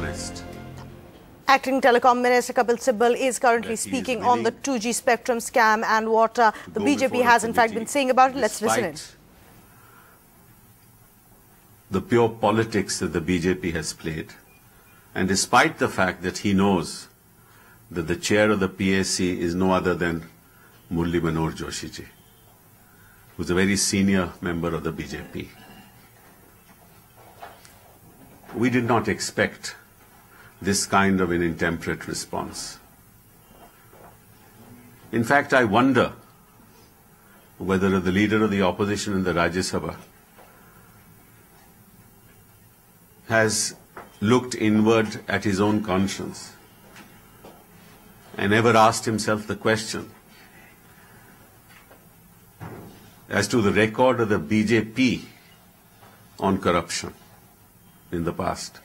honest. Acting Telecom Minister Kapil Sibal is currently speaking on the 2G spectrum scam and what the BJP has in fact been saying about it. Let's listen in. The pure politics that the BJP has played, and despite the fact that he knows that the chair of the PAC is no other than Murli Manohar Joshi ji, who's a very senior member of the BJP. We did not expect this kind of an intemperate response. In fact, I wonder whether the leader of the opposition in the Rajya Sabha has looked inward at his own conscience and ever asked himself the question as to the record of the BJP on corruption in the past.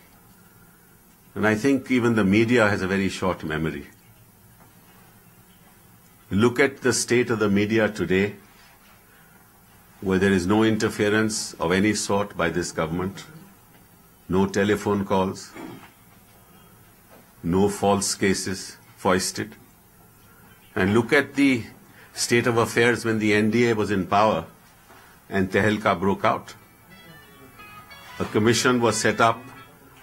And I think even the media has a very short memory. Look at the state of the media today, where there is no interference of any sort by this government, no telephone calls, no false cases foisted. And look at the state of affairs when the NDA was in power and Tehelka broke out. A commission was set up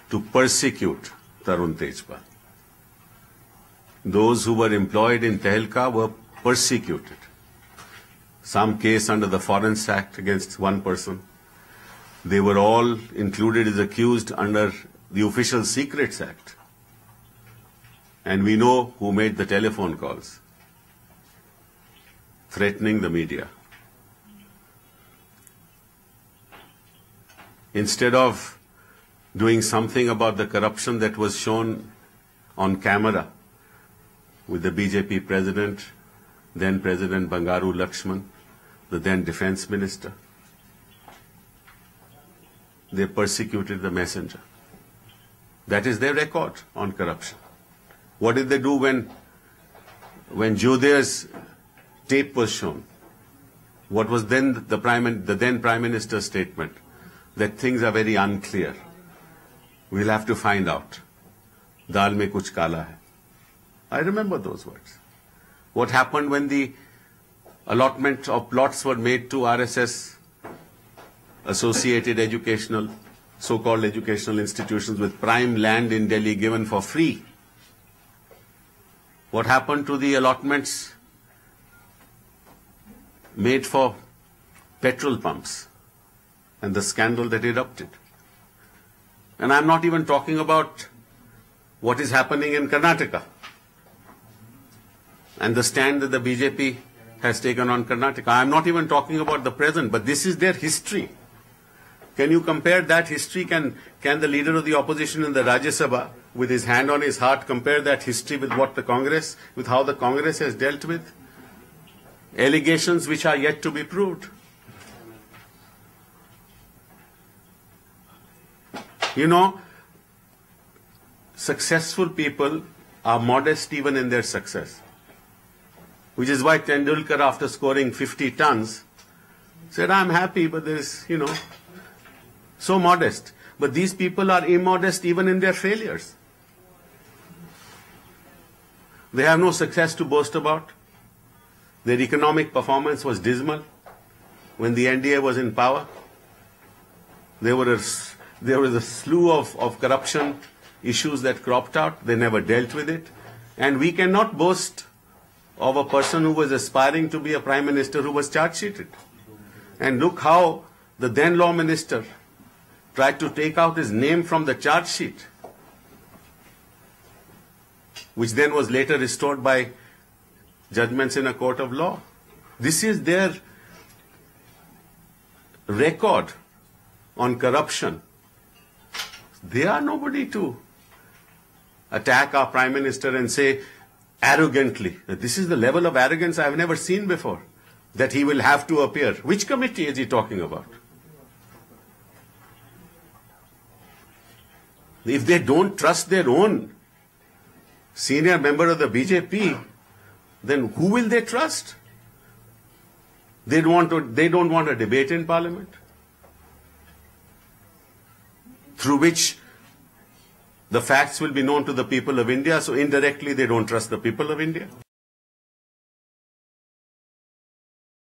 to persecute Tarun Tejpal. Those who were employed in Tehelka were persecuted. Some case under the Foreigns Act against one person. They were all included as accused under the Official Secrets Act. And we know who made the telephone calls, threatening the media. Instead of doing something about the corruption that was shown on camera with the BJP president, then President Bangaru Lakshman, the then defense minister, they persecuted the messenger. That is their record on corruption. What did they do when Jodh's tape was shown? What was then the then Prime Minister's statement? That things are very unclear. We'll have to find out. Dal mein kuch kala hai. I remember those words. What happened when the allotment of plots were made to RSS associated educational, so-called educational institutions with prime land in Delhi given for free? What happened to the allotments made for petrol pumps and the scandal that erupted? And I'm not even talking about what is happening in Karnataka and the stand that the BJP has taken on Karnataka. I'm not even talking about the present, but this is their history. Can you compare that history? Can the leader of the opposition in the Rajya Sabha, with his hand on his heart, compare that history with what the Congress, with how the Congress has dealt with allegations which are yet to be proved? You know, successful people are modest even in their success. Which is why Tendulkar, after scoring 50 tons, said, I'm happy, but there's, so modest. But these people are immodest even in their failures. They have no success to boast about. Their economic performance was dismal when the NDA was in power. There was a slew of corruption issues that cropped out. They never dealt with it. And we cannot boast of a person who was aspiring to be a prime minister who was charge-sheeted. And look how the then law minister tried to take out his name from the charge sheet, which then was later restored by judgments in a court of law. This is their record on corruption. They are nobody to attack our Prime Minister and say arrogantly that this is the level of arrogance I've never seen before, that he will have to appear. Which committee is he talking about? If they don't trust their own senior member of the BJP, then who will they trust? They don't want a debate in Parliament through which The facts will be known to the people of India, so indirectly they don't trust the people of India.